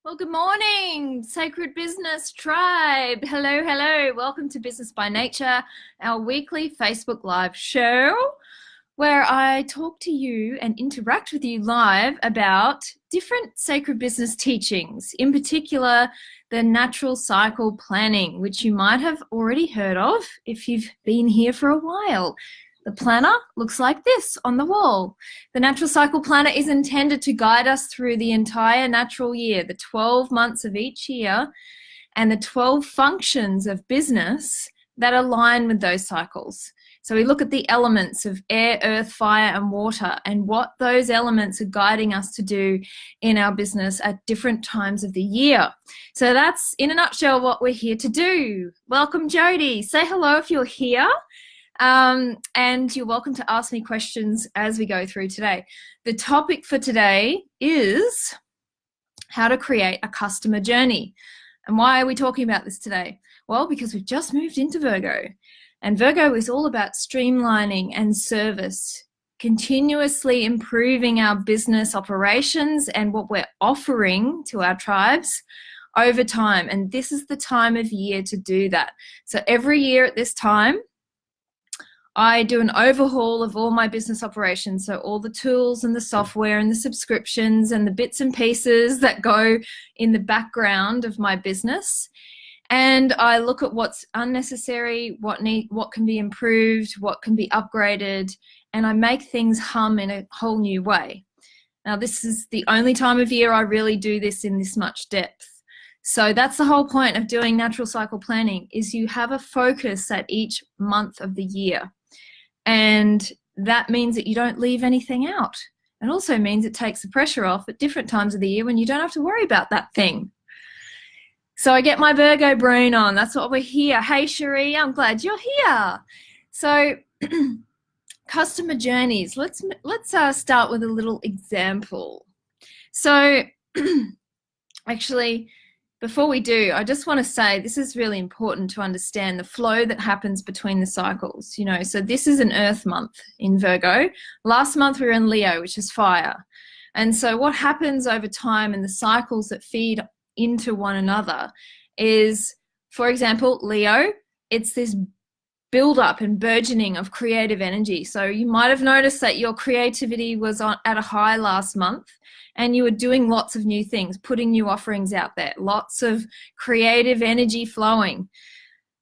Well, good morning, Sacred Business Tribe. Hello, hello. Welcome to Business by Nature, our weekly Facebook Live show where I talk to you and interact with you live about different sacred business teachings, in particular, the natural cycle planning, which you might have already heard of if you've been here for a while. The planner looks like this on the wall. The natural cycle planner is intended to guide us through the entire natural year, the 12 months of each year, and the 12 functions of business that align with those cycles. So we look at the elements of air, earth, fire, and water, and what those elements are guiding us to do in our business at different times of the year. So that's, in a nutshell, what we're here to do. Welcome, Jody. Say hello if you're here. And you're welcome to ask me questions as we go through today. The topic for today is how to create a customer journey. And why are we talking about this today? Well, because we've just moved into Virgo, and Virgo is all about streamlining and service, continuously improving our business operations and what we're offering to our tribes over time. And this is the time of year to do that. So every year at this time, I do an overhaul of all my business operations, so all the tools and the software and the subscriptions and the bits and pieces that go in the background of my business. And I look at what's unnecessary, what can be improved, what can be upgraded, and I make things hum in a whole new way. Now, this is the only time of year I really do this in this much depth. So that's the whole point of doing natural cycle planning, is you have a focus at each month of the year. And that means that you don't leave anything out. It also means it takes the pressure off at different times of the year when you don't have to worry about that thing. So I get my Virgo brain on. That's what we're here. Hey, Cherie, I'm glad you're here. So customer journeys. Let's start with a little example. So actually, before we do, I just want to say this is really important to understand the flow that happens between the cycles. So this is an Earth month in Virgo. Last month we were in Leo, which is fire. And so what happens over time and the cycles that feed into one another is, for example, Leo, it's this build-up and burgeoning of creative energy. So you might have noticed that your creativity was at a high last month, and you were doing lots of new things, putting new offerings out there, lots of creative energy flowing.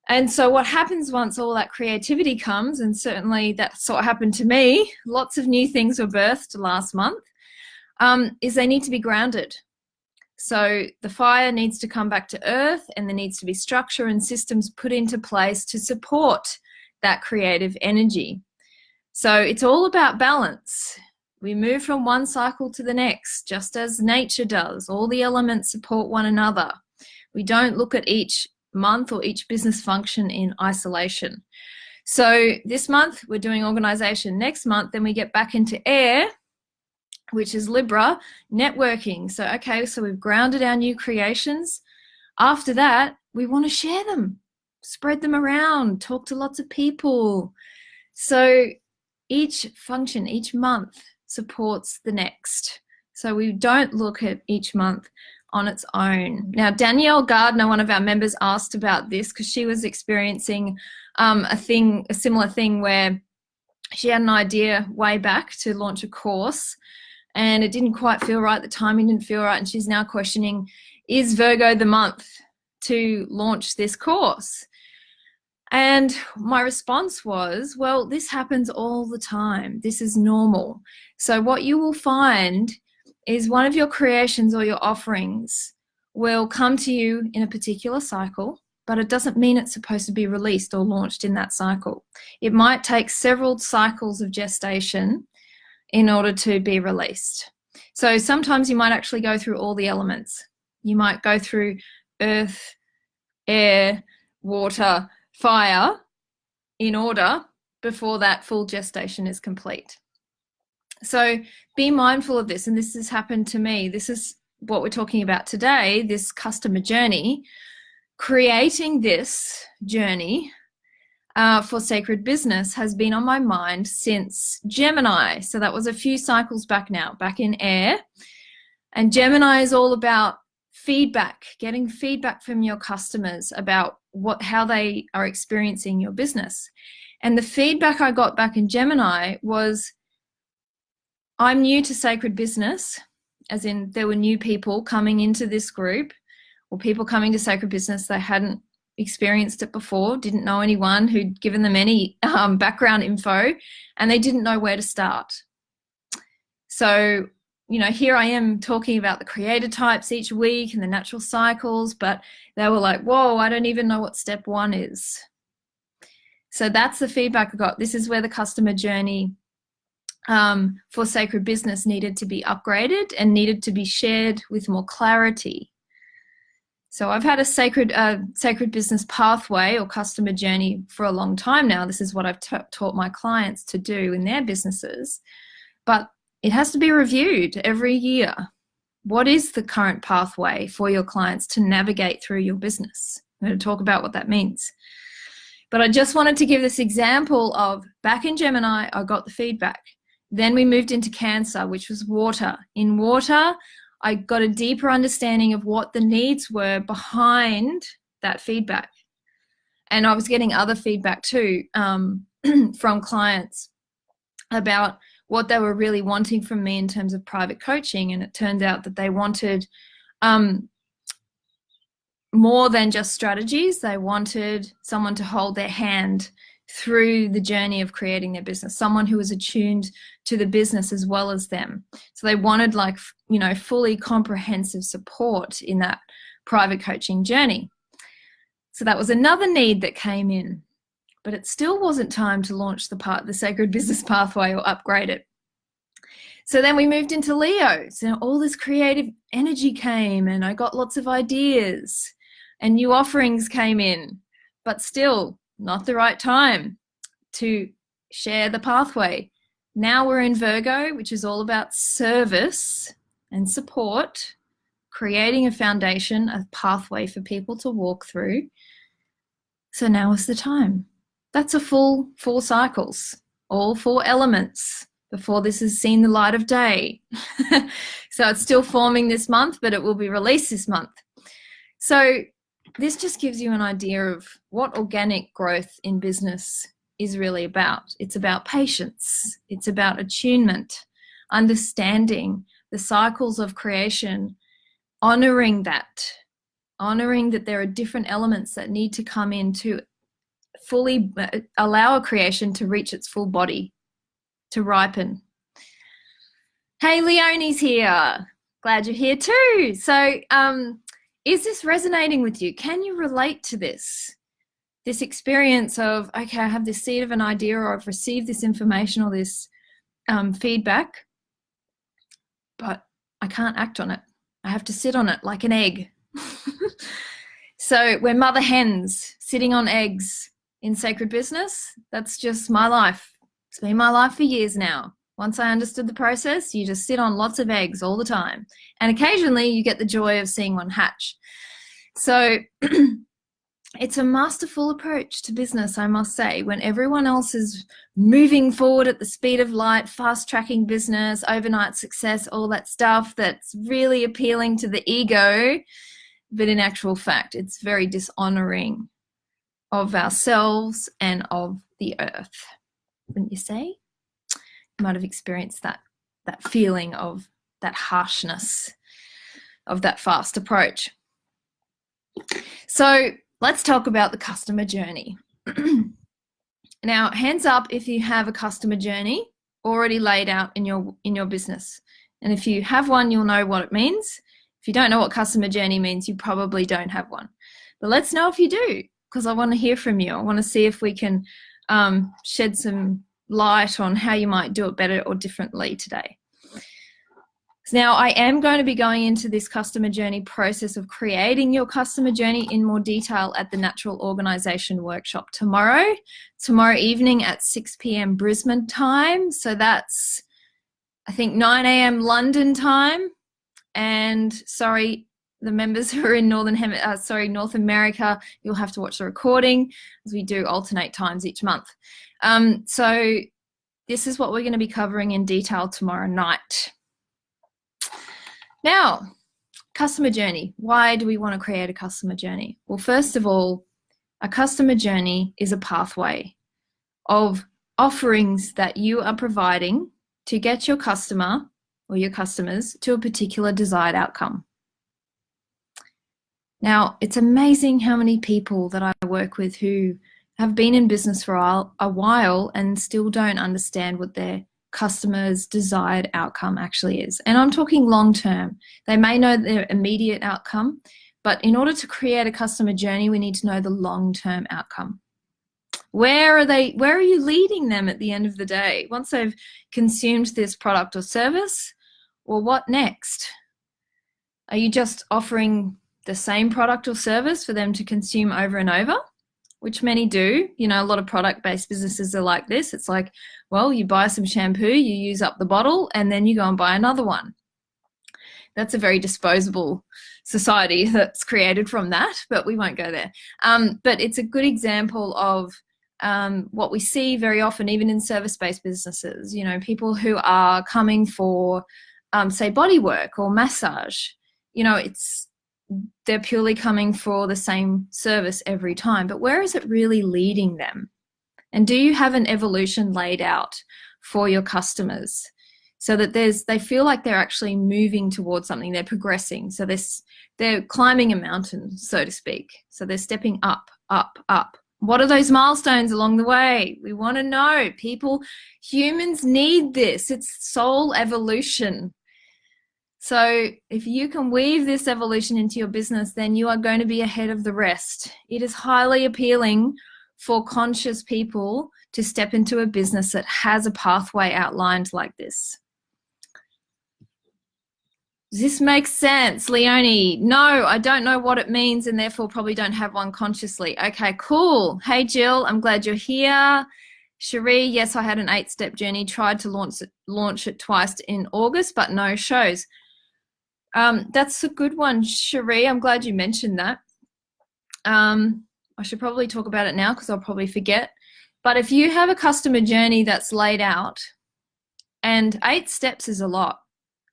And so what happens once all that creativity comes, and certainly that's what happened to me, lots of new things were birthed last month, is they need to be grounded. So the fire needs to come back to earth, and there needs to be structure and systems put into place to support that creative energy. So it's all about balance. We move from one cycle to the next, just as nature does. All the elements support one another. We don't look at each month or each business function in isolation. So this month we're doing organization. Next month, then we get back into air, which is Libra, networking. So, okay, so we've grounded our new creations. After that, we want to share them, spread them around, talk to lots of people. So each function, each month supports the next. So we don't look at each month on its own. Now, Danielle Gardner, one of our members, asked about this because she was experiencing a similar thing where she had an idea way back to launch a course, and it didn't quite feel right. The timing didn't feel right. And she's now questioning, is Virgo the month to launch this course? And my response was, well, this happens all the time. This is normal. So what you will find is one of your creations or your offerings will come to you in a particular cycle, but it doesn't mean it's supposed to be released or launched in that cycle. It might take several cycles of gestation in order to be released. So sometimes you might actually go through all the elements. You might go through earth, air, water, fire in order before that full gestation is complete. So be mindful of this, and this has happened to me. This is what we're talking about today, this customer journey. Creating this journey for sacred business has been on my mind since Gemini. So that was a few cycles back now, back in air. And Gemini is all about feedback, getting feedback from your customers about how they are experiencing your business. And the feedback I got back in Gemini was, I'm new to sacred business, as in there were new people coming into this group, or people coming to sacred business. They hadn't experienced it before, didn't know anyone who'd given them any background info, and they didn't know where to start. So, you know, here I am talking about the creator types each week and the natural cycles, but they were like, whoa, I don't even know what step 1 is. So that's the feedback I got. This is where the customer journey for sacred business needed to be upgraded and needed to be shared with more clarity. So I've had a sacred business pathway or customer journey for a long time now. This is what I've taught my clients to do in their businesses, but it has to be reviewed every year. What is the current pathway for your clients to navigate through your business? I'm going to talk about what that means. But I just wanted to give this example of back in Gemini, I got the feedback. Then we moved into Cancer, which was water. In water, I got a deeper understanding of what the needs were behind that feedback. And I was getting other feedback too from clients about what they were really wanting from me in terms of private coaching. And it turned out that they wanted more than just strategies. They wanted someone to hold their hand through the journey of creating their business, someone who was attuned to the business as well as them. So they wanted, like, you know, fully comprehensive support in that private coaching journey. So that was another need that came in, but it still wasn't time to launch the sacred business pathway or upgrade it. So then we moved into Leo. So all this creative energy came and I got lots of ideas and new offerings came in, but still not the right time to share the pathway. Now we're in Virgo, which is all about service and support, creating a foundation, a pathway for people to walk through. So now is the time. That's a full 4 cycles, all 4 elements before this has seen the light of day. So it's still forming this month, but it will be released this month. So this just gives you an idea of what organic growth in business is really about. It's about patience. It's about attunement, understanding the cycles of creation, honoring that there are different elements that need to come in to fully allow a creation to reach its full body, to ripen. Hey, Leonie's here. Glad you're here too. So, is this resonating with you? Can you relate to this experience of, okay, I have this seed of an idea, or I've received this information or this feedback, but I can't act on it. I have to sit on it like an egg. So we're mother hens sitting on eggs in sacred business. That's just my life. It's been my life for years now. Once I understood the process, you just sit on lots of eggs all the time. And occasionally you get the joy of seeing one hatch. So it's a masterful approach to business, I must say. When everyone else is moving forward at the speed of light, fast-tracking business, overnight success, all that stuff that's really appealing to the ego, but in actual fact, it's very dishonoring of ourselves and of the earth. Wouldn't you say? You might have experienced that feeling of that harshness of that fast approach. So let's talk about the customer journey. Now, hands up if you have a customer journey already laid out in your business. And if you have one, you'll know what it means. If you don't know what customer journey means, you probably don't have one. But let's know if you do, because I want to hear from you. I want to see if we can shed some light on how you might do it better or differently today. Now, I am going to be going into this customer journey process of creating your customer journey in more detail at the Natural Organisation Workshop tomorrow evening at 6 p.m. Brisbane time. So that's, I think, 9 a.m. London time. And sorry, the members who are in North America, you'll have to watch the recording, as we do alternate times each month. So this is what we're going to be covering in detail tomorrow night. Now, Customer journey. Why do we want to create a customer journey? Well, first of all, a customer journey is a pathway of offerings that you are providing to get your customer or your customers to a particular desired outcome. Now, it's amazing how many people that I work with who have been in business for a while and still don't understand what their customer's desired outcome actually is. And I'm talking long term. They may know their immediate outcome, but in order to create a customer journey, we need to know the long-term outcome. Where are you leading them at the end of the day? Once they've consumed this product or service, well, what next? Are you just offering the same product or service for them to consume over and over? Which many do. You know, a lot of product-based businesses are like this. It's like, well, you buy some shampoo, you use up the bottle, and then you go and buy another one. That's a very disposable society that's created from that, but we won't go there. But it's a good example of what we see very often, even in service-based businesses. You know, people who are coming for, say, body work or massage. You know, they're purely coming for the same service every time, but where is it really leading them? And do you have an evolution laid out for your customers so that they feel like they're actually moving towards something, they're progressing, so they're climbing a mountain, so to speak, so they're stepping up, up, up. What are those milestones along the way? We want to know. Humans need this. It's soul evolution. So if you can weave this evolution into your business, then you are going to be ahead of the rest. It is highly appealing for conscious people to step into a business that has a pathway outlined like this. Does this make sense, Leonie? No, I don't know what it means and therefore probably don't have one consciously. Okay, cool. Hey, Jill, I'm glad you're here. Cherie, yes, I had an 8-step journey, tried to launch it twice in August, but no shows. That's a good one, Cherie. I'm glad you mentioned that. I should probably talk about it now because I'll probably forget. But if you have a customer journey that's laid out, and 8 steps is a lot,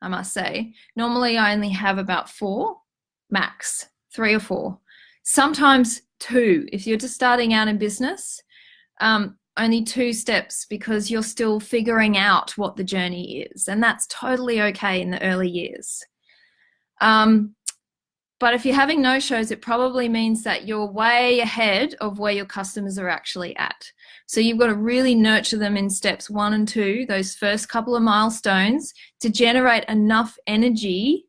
I must say. Normally I only have about 4, max, 3 or 4. Sometimes 2. If you're just starting out in business, only 2 steps because you're still figuring out what the journey is. And that's totally okay in the early years. But if you're having no-shows, it probably means that you're way ahead of where your customers are actually at. So you've got to really nurture them in steps 1 and 2, those first couple of milestones, to generate enough energy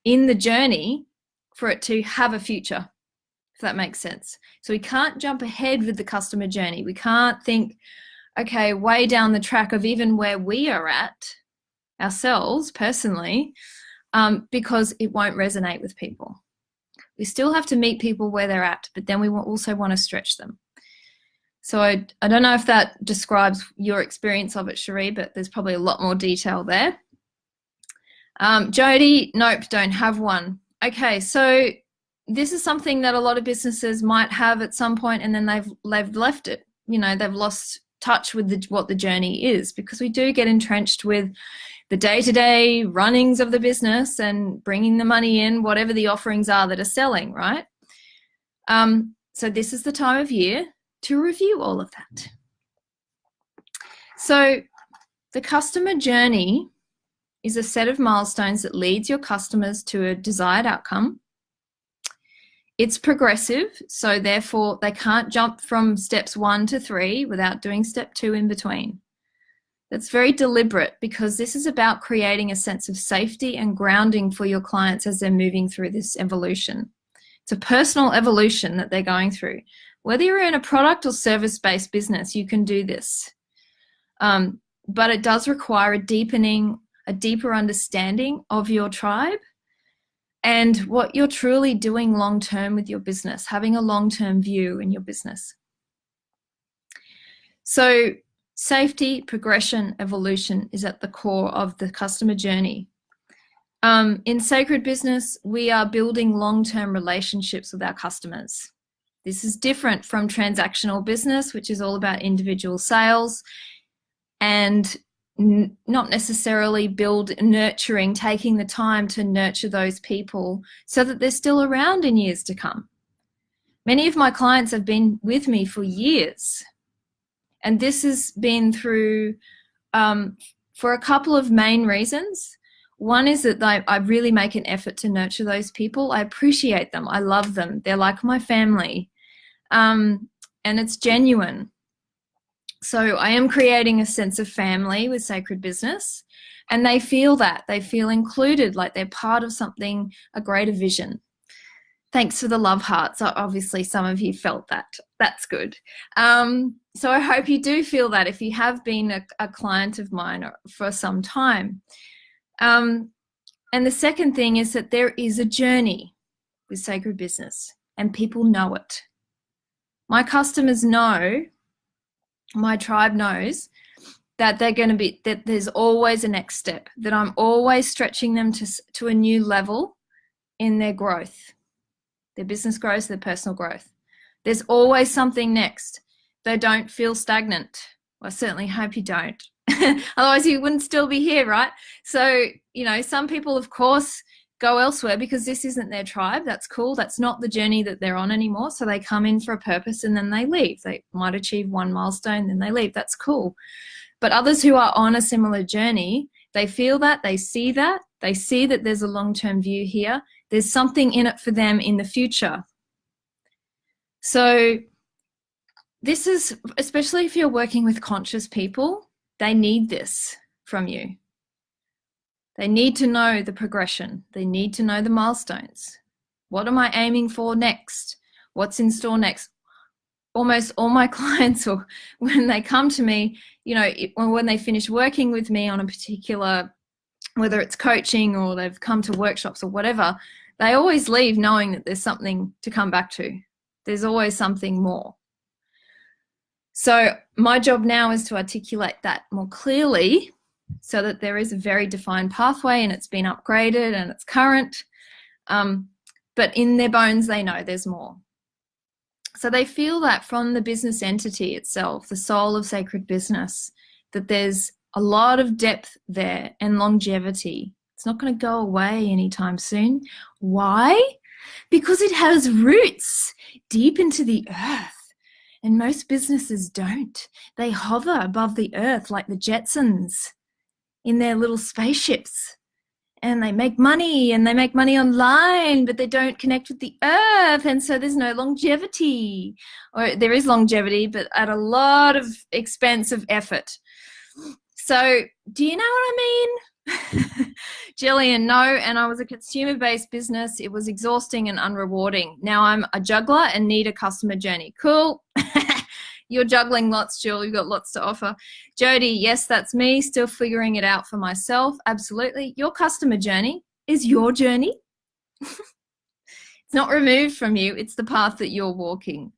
in the journey for it to have a future, if that makes sense. So we can't jump ahead with the customer journey. We can't think, okay, way down the track of even where we are at ourselves personally, because it won't resonate with people. We still have to meet people where they're at, but then we also want to stretch them. So I don't know if that describes your experience of it, Cherie, but there's probably a lot more detail there. Jody, nope, don't have one. Okay, so this is something that a lot of businesses might have at some point, and then they've left it. You know, they've lost touch with what the journey is, because we do get entrenched with the day-to-day runnings of the business and bringing the money in, whatever the offerings are that are selling, right? So this is the time of year to review all of that. So the customer journey is a set of milestones that leads your customers to a desired outcome. It's progressive, so therefore they can't jump from steps 1 to 3 without doing step 2 in between. That's very deliberate, because this is about creating a sense of safety and grounding for your clients as they're moving through this evolution. It's a personal evolution that they're going through. Whether you're in a product or service-based business, you can do this. But it does require a deeper understanding of your tribe and what you're truly doing long-term with your business, having a long-term view in your business. So safety, progression, evolution is at the core of the customer journey. In Sacred Business, we are building long-term relationships with our customers. This is different from transactional business, which is all about individual sales. And not necessarily nurturing, taking the time to nurture those people so that they're still around in years to come. Many of my clients have been with me for years, and this has been through for a couple of main reasons. One is that I really make an effort to nurture those people. I appreciate them. I love them. They're like my family, and it's genuine. So I am creating a sense of family with Sacred Business, and they feel that. They feel included, like they're part of something, a greater vision. Thanks for the love hearts. Obviously, some of you felt that. That's good. So I hope you do feel that if you have been a client of mine for some time. And the second thing is that there is a journey with Sacred Business, and people know it. My customers know, my tribe knows that they're going to be, that there's always a next step, that I'm always stretching them to a new level in their growth, their business growth, their personal growth. There's always something next. They don't feel stagnant. I certainly hope you don't. Otherwise you wouldn't still be here, right? So, you know, some people, of course, go elsewhere because this isn't their tribe. That's cool. That's not the journey that they're on anymore. So they come in for a purpose and then they leave. They might achieve one milestone, then they leave. That's cool. But others who are on a similar journey, they feel that, they see that there's a long-term view here. There's something in it for them in the future. So this is, especially if you're working with conscious people, they need this from you. They need to know the progression. They need to know the milestones. What am I aiming for next? What's in store next? Almost all my clients, or when they come to me, you know, when they finish working with me on a particular, whether it's coaching or they've come to workshops or whatever, they always leave knowing that there's something to come back to. There's always something more. So my job now is to articulate that more clearly so that there is a very defined pathway and it's been upgraded and it's current. But in their bones, they know there's more. So they feel that from the business entity itself, the soul of Sacred Business, that there's a lot of depth there and longevity. It's not going to go away anytime soon. Why? Because it has roots deep into the earth. And most businesses don't. They hover above the earth like the Jetsons in their little spaceships. And they make money online, but they don't connect with the earth. And so there's no longevity. Or there is longevity, but at a lot of expense of effort. So do you know what I mean? Jillian, no. And I was a consumer-based business. It was exhausting and unrewarding. Now I'm a juggler and need a customer journey. Cool. You're juggling lots, Jill. You've got lots to offer. Jody, yes, that's me. Still figuring it out for myself. Absolutely. Your customer journey is your journey. It's not removed from you. It's the path that you're walking.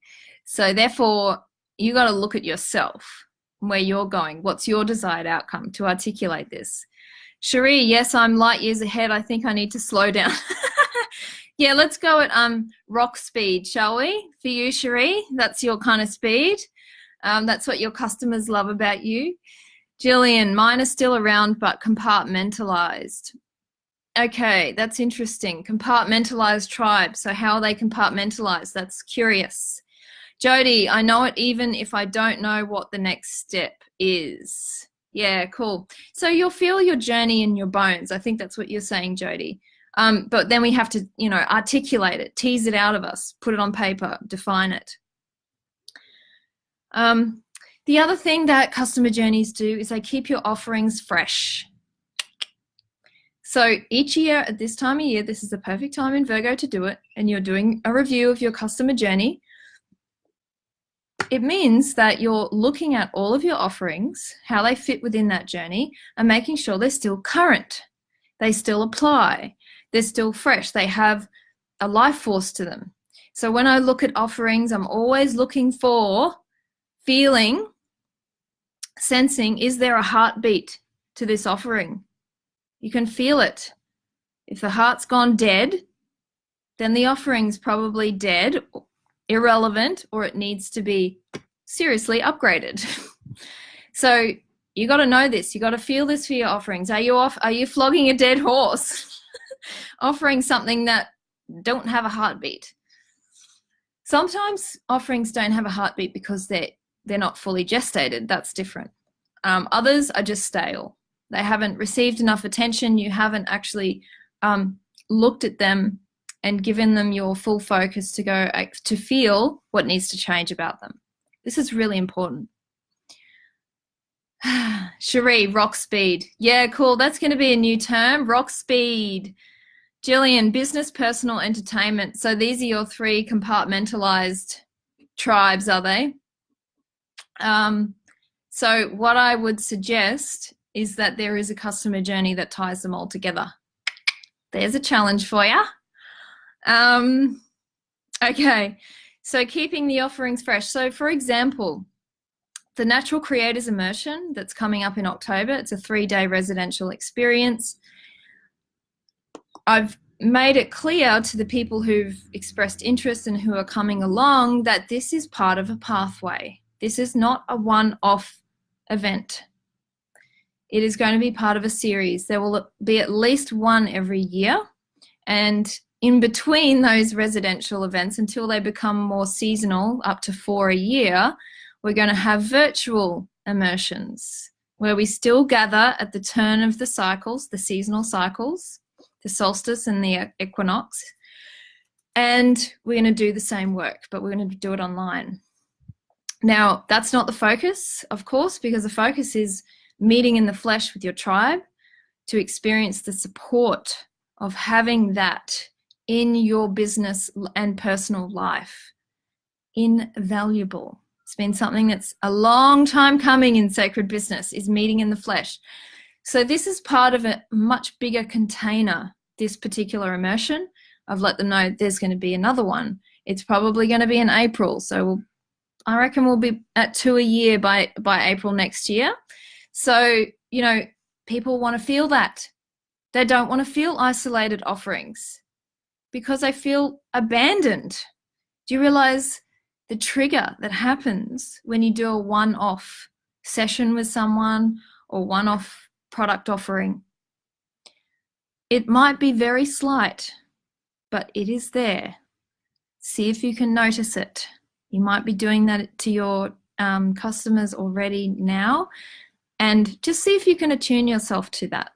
So therefore, you got to look at yourself, where you're going. What's your desired outcome to articulate this? Cherie, yes, I'm light years ahead. I think I need to slow down. Yeah, let's go at rock speed, shall we? For you, Cherie, that's your kind of speed. That's what your customers love about you. Jillian, mine are still around but compartmentalized. Okay, that's interesting. Compartmentalized tribe. So how are they compartmentalized? That's curious. Jody, I know it even if I don't know what the next step is. Yeah, cool. So you'll feel your journey in your bones. I think that's what you're saying, Jody. But then we have to, you know, articulate it, tease it out of us, put it on paper, define it. The other thing that customer journeys do is they keep your offerings fresh. So each year at this time of year, this is the perfect time in Virgo to do it, and you're doing a review of your customer journey. It means that you're looking at all of your offerings, how they fit within that journey, and making sure they're still current. They still apply. They're still fresh. They have a life force to them. So when I look at offerings, I'm always looking for feeling, sensing, is there a heartbeat to this offering? You can feel it. If the heart's gone dead, then the offering's probably dead, irrelevant, or it needs to be seriously upgraded. So You got to know this. You got to feel this for your offerings. Are you flogging a dead horse? Offering something that don't have a heartbeat. Sometimes offerings don't have a heartbeat because they're not fully gestated. That's different. Others are just stale. They haven't received enough attention. You haven't actually looked at them and given them your full focus to go to feel what needs to change about them. This is really important. Cherie, rock speed. Yeah, cool. That's going to be a new term, rock speed. Jillian, business, personal, entertainment. So these are your 3 compartmentalized tribes, are they? So what I would suggest is that there is a customer journey that ties them all together. There's a challenge for you. Okay, so keeping the offerings fresh. So for example, the Natural Creators Immersion that's coming up in October, it's a 3-day residential experience. I've made it clear to the people who've expressed interest and who are coming along that this is part of a pathway. This is not a one-off event. It is going to be part of a series. There will be at least one every year. And in between those residential events, until they become more seasonal, up to 4 a year, we're going to have virtual immersions where we still gather at the turn of the cycles, the seasonal cycles, the solstice and the equinox. And we're going to do the same work, but we're going to do it online. Now, that's not the focus, of course, because the focus is meeting in the flesh with your tribe to experience the support of having that in your business and personal life. Invaluable. It's been something that's a long time coming in sacred business, is meeting in the flesh. So this is part of a much bigger container, this particular immersion. I've let them know there's going to be another one. It's probably going to be in April. So I reckon we'll be at 2 a year by April next year. So, you know, people want to feel that. They don't want to feel isolated offerings because they feel abandoned. Do you realize the trigger that happens when you do a one-off session with someone or one-off product offering? It might be very slight, but it is there. See if you can notice it. You might be doing that to your customers already now, and just see if you can attune yourself to that.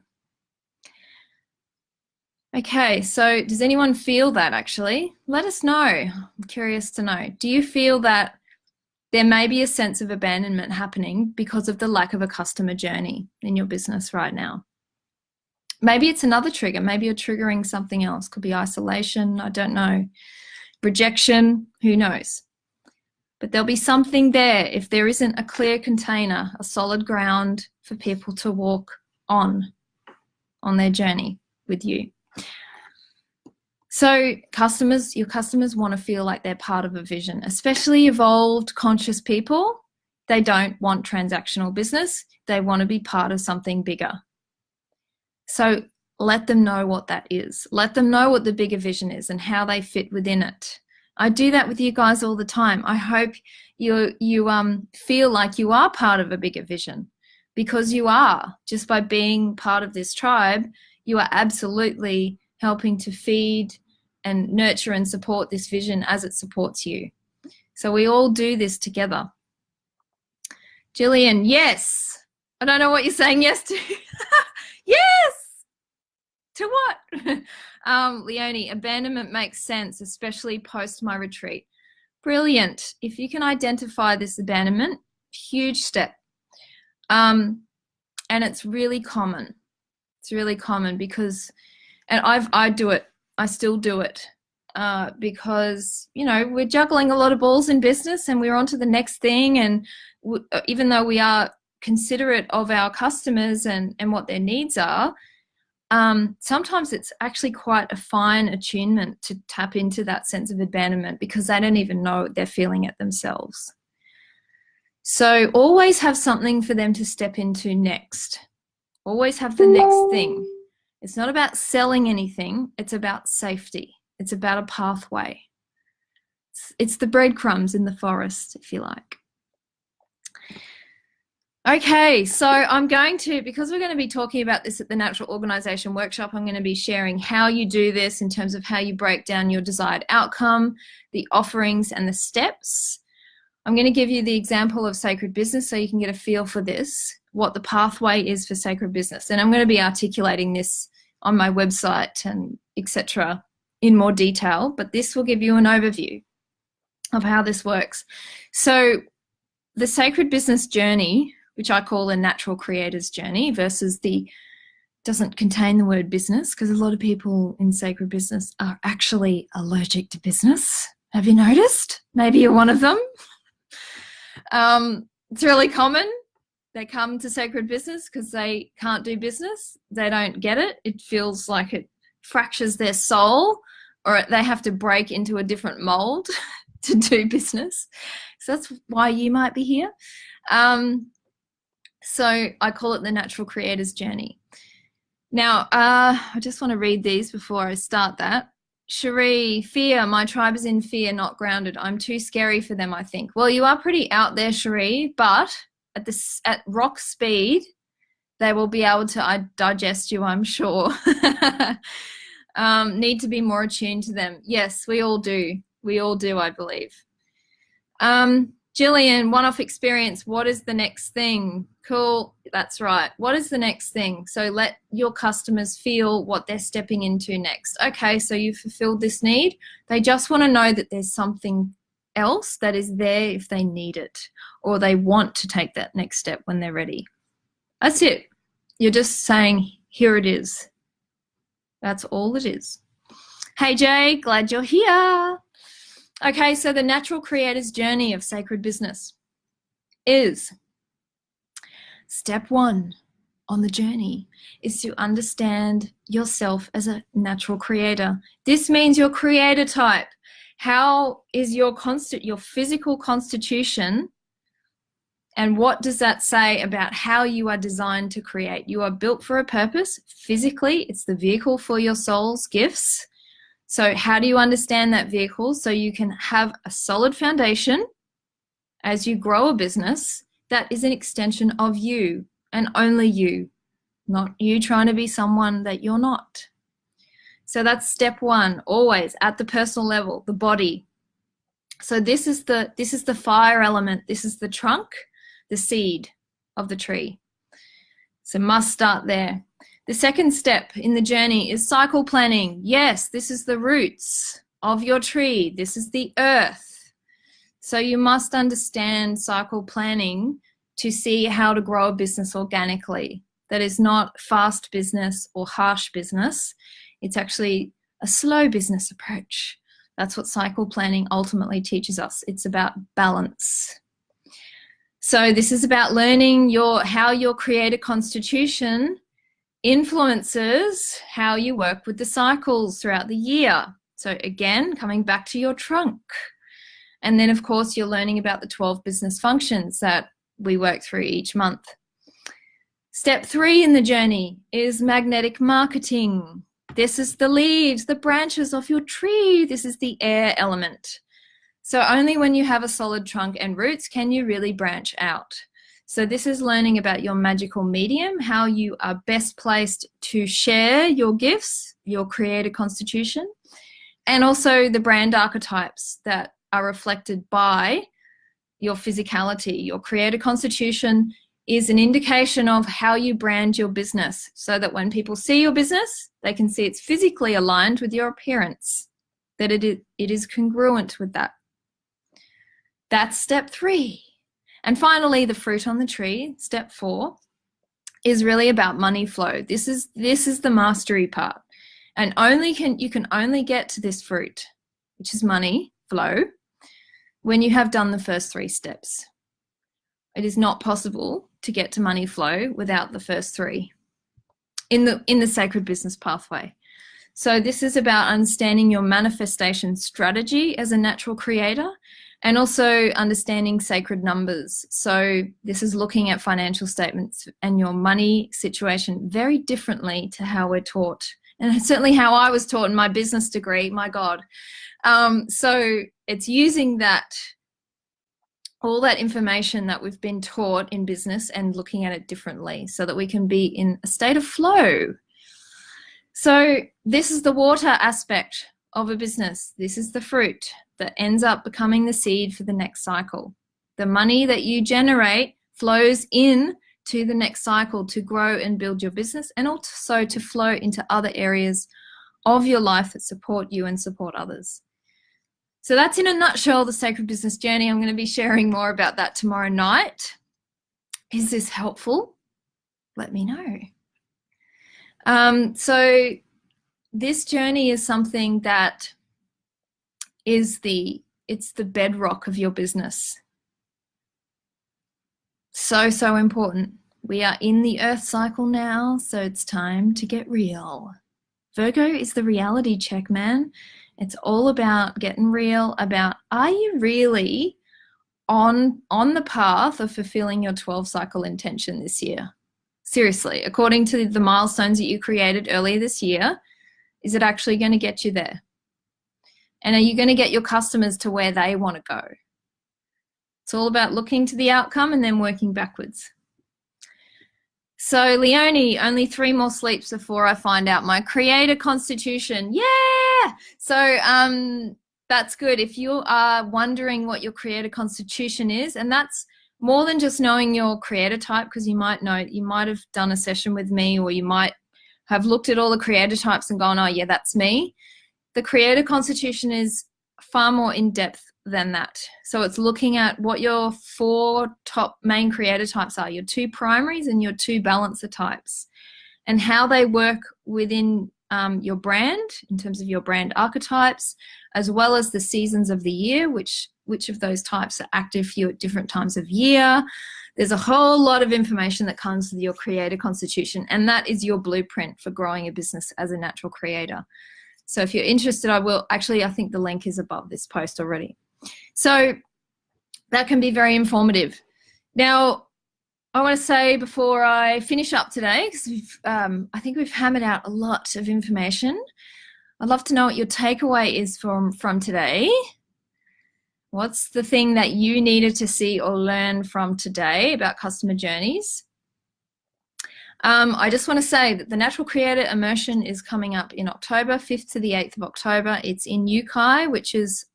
Okay, so does anyone feel that actually? Let us know. I'm curious to know. Do you feel that there may be a sense of abandonment happening because of the lack of a customer journey in your business right now? Maybe it's another trigger. Maybe you're triggering something else. Could be isolation, I don't know. Rejection, who knows? But there'll be something there if there isn't a clear container, a solid ground for people to walk on their journey with you. So your customers want to feel like they're part of a vision, especially evolved, conscious people. They don't want transactional business. They want to be part of something bigger. So let them know what that is. Let them know what the bigger vision is and how they fit within it. I do that with you guys all the time. I hope you feel like you are part of a bigger vision, because you are. Just by being part of this tribe, you are absolutely helping to feed and nurture and support this vision as it supports you. So we all do this together. Jillian, yes. I don't know what you're saying yes to. Yes. To what? Leonie, abandonment makes sense, especially post my retreat. Brilliant. If you can identify this abandonment, huge step. And it's really common. It's really common because, and I do it. I still do it because, you know, we're juggling a lot of balls in business and we're on to the next thing. And even though we are considerate of our customers and what their needs are, sometimes it's actually quite a fine attunement to tap into that sense of abandonment because they don't even know they're feeling it themselves. So always have something for them to step into next. Always have the next thing. It's not about selling anything. It's about safety. It's about a pathway. It's the breadcrumbs in the forest, if you like. Okay, so I'm going to, because we're going to be talking about this at the Natural Organization Workshop, I'm going to be sharing how you do this in terms of how you break down your desired outcome, the offerings and the steps. I'm going to give you the example of sacred business so you can get a feel for this, what the pathway is for sacred business. And I'm going to be articulating this on my website and etc. in more detail, but this will give you an overview of how this works. So the sacred business journey, which I call a natural creator's journey, versus the doesn't contain the word business, because a lot of people in sacred business are actually allergic to business. Have you noticed? Maybe you're one of them. It's really common. They come to sacred business because they can't do business. They don't get it. It feels like it fractures their soul, or they have to break into a different mold to do business. So that's why you might be here. So I call it the natural creator's journey. Now, I just want to read these before I start that. Cherie, fear, my tribe is in fear, not grounded. I'm too scary for them, I think. Well, you are pretty out there, Cherie, but at rock speed, they will be able to digest you, I'm sure. Need to be more attuned to them. Yes, we all do. We all do, I believe. Jillian, one-off experience. What is the next thing? Cool. That's right. What is the next thing? So let your customers feel what they're stepping into next. Okay, so you've fulfilled this need. They just want to know that there's something else that is there if they need it, or they want to take that next step when they're ready. That's it. You're just saying, here it is. That's all it is. Hey, Jay, glad you're here. Okay, so the natural creator's journey of sacred business is step 1 on the journey is to understand yourself as a natural creator. This means your creator type. How is your physical constitution, and what does that say about how you are designed to create? You are built for a purpose. Physically, it's the vehicle for your soul's gifts. So how do you understand that vehicle so you can have a solid foundation as you grow a business that is an extension of you and only you, not you trying to be someone that you're not. So that's step 1, always at the personal level, the body. So this is the fire element. This is the trunk, the seed of the tree. So must start there. The second step in the journey is cycle planning. Yes, this is the roots of your tree. This is the earth. So you must understand cycle planning to see how to grow a business organically. That is not fast business or harsh business. It's actually a slow business approach. That's what cycle planning ultimately teaches us. It's about balance. So this is about learning how your creator constitution influences how you work with the cycles throughout the year. So again, coming back to your trunk. And then of course you're learning about the 12 business functions that we work through each month. Step 3 in the journey is magnetic marketing. This is the leaves, the branches of your tree. This is the air element. So only when you have a solid trunk and roots can you really branch out. So this is learning about your magical medium, how you are best placed to share your gifts, your creator constitution, and also the brand archetypes that are reflected by your physicality. Your creator constitution is an indication of how you brand your business, so that when people see your business, they can see it's physically aligned with your appearance, that it is congruent with that. That's step 3. And finally, the fruit on the tree, step 4, is really about money flow. This is the mastery part. And you can only get to this fruit, which is money flow, when you have done the first 3 steps. It is not possible to get to money flow without the first 3 in the sacred business pathway. So this is about understanding your manifestation strategy as a natural creator, and also understanding sacred numbers. So this is looking at financial statements and your money situation very differently to how we're taught. And certainly how I was taught in my business degree, my God. So it's using that all that information that we've been taught in business and looking at it differently so that we can be in a state of flow. So this is the water aspect of a business. This is the fruit that ends up becoming the seed for the next cycle. The money that you generate flows in to the next cycle to grow and build your business, and also to flow into other areas of your life that support you and support others. So that's in a nutshell the Sacred Business Journey. I'm going to be sharing more about that tomorrow night. Is this helpful? Let me know. So this journey is something that is it's the bedrock of your business. So important. We are in the earth cycle now, so it's time to get real. Virgo is the reality check, man. It's all about getting real, about, are you really on the path of fulfilling your 12 cycle intention this year? Seriously, according to the milestones that you created earlier this year, is it actually going to get you there? And are you going to get your customers to where they want to go? It's all about looking to the outcome and then working backwards. So Leonie, only 3 more sleeps before I find out my creator constitution. Yeah! So that's good. If you are wondering what your creator constitution is, and that's more than just knowing your creator type, because you might have done a session with me, or you might have looked at all the creator types and gone, oh yeah, that's me. The creator constitution is far more in depth than that. So it's looking at what your 4 top main creator types are, your 2 primaries and your 2 balancer types, and how they work within your brand in terms of your brand archetypes, as well as the seasons of the year, which of those types are active for you at different times of year. There's a whole lot of information that comes with your creator constitution, and that is your blueprint for growing a business as a natural creator. So if you're interested, I think the link is above this post already. So that can be very informative. Now, I want to say before I finish up today, because I think we've hammered out a lot of information. I'd love to know what your takeaway is from today. What's the thing that you needed to see or learn from today about customer journeys? I just want to say that the Natural Creator Immersion is coming up in October, 5th to the 8th of October. It's in Yukai, which is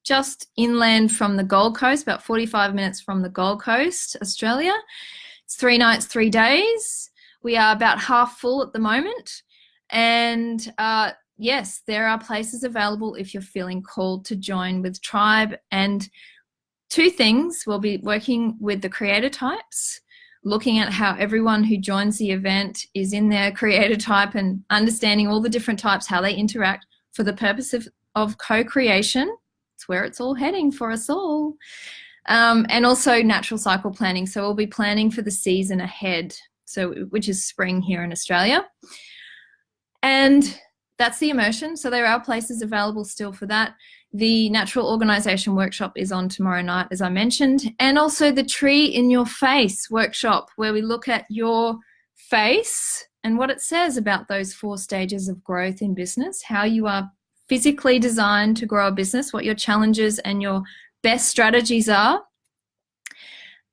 just inland from the Gold Coast, about 45 minutes from the Gold Coast, Australia. It's 3 nights, 3 days. We are about half full at the moment. And yes, there are places available if you're feeling called to join with Tribe. And 2 things, we'll be working with the creator types, looking at how everyone who joins the event is in their creator type and understanding all the different types, how they interact for the purpose of co-creation. It's where it's all heading for us all. And also natural cycle planning. So we'll be planning for the season ahead, which is spring here in Australia. And that's the immersion. So there are places available still for that. The Natural Organisation Workshop is on tomorrow night, as I mentioned. And also the Tree in Your Face workshop, where we look at your face and what it says about those 4 stages of growth in business, how you are physically designed to grow a business, what your challenges and your best strategies are.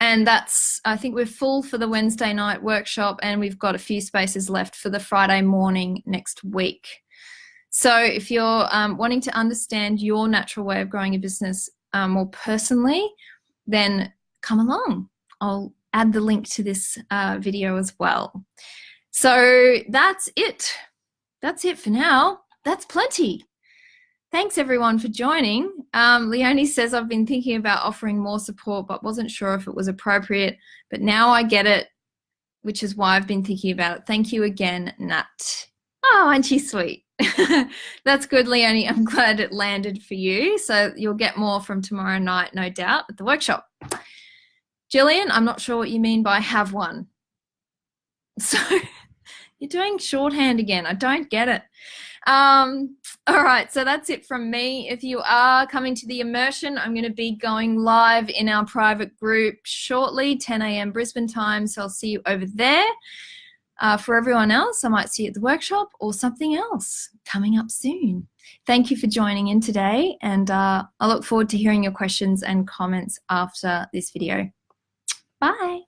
And I think we're full for the Wednesday night workshop, and we've got a few spaces left for the Friday morning next week. So if you're wanting to understand your natural way of growing a business more personally, then come along. I'll add the link to this video as well. So that's it. That's it for now. That's plenty. Thanks everyone for joining. Leonie says, I've been thinking about offering more support, but wasn't sure if it was appropriate, but now I get it, which is why I've been thinking about it. Thank you again, Nat. Oh, aren't you sweet? That's good, Leonie. I'm glad it landed for you. So you'll get more from tomorrow night, no doubt, at the workshop. Jillian, I'm not sure what you mean by have one. So you're doing shorthand again. I don't get it. All right, so that's it from me. If you are coming to the immersion, I'm going to be going live in our private group shortly, 10 a.m. Brisbane time, so I'll see you over there. For everyone else, I might see you at the workshop or something else coming up soon. Thank you for joining in today, and I look forward to hearing your questions and comments after this video. Bye.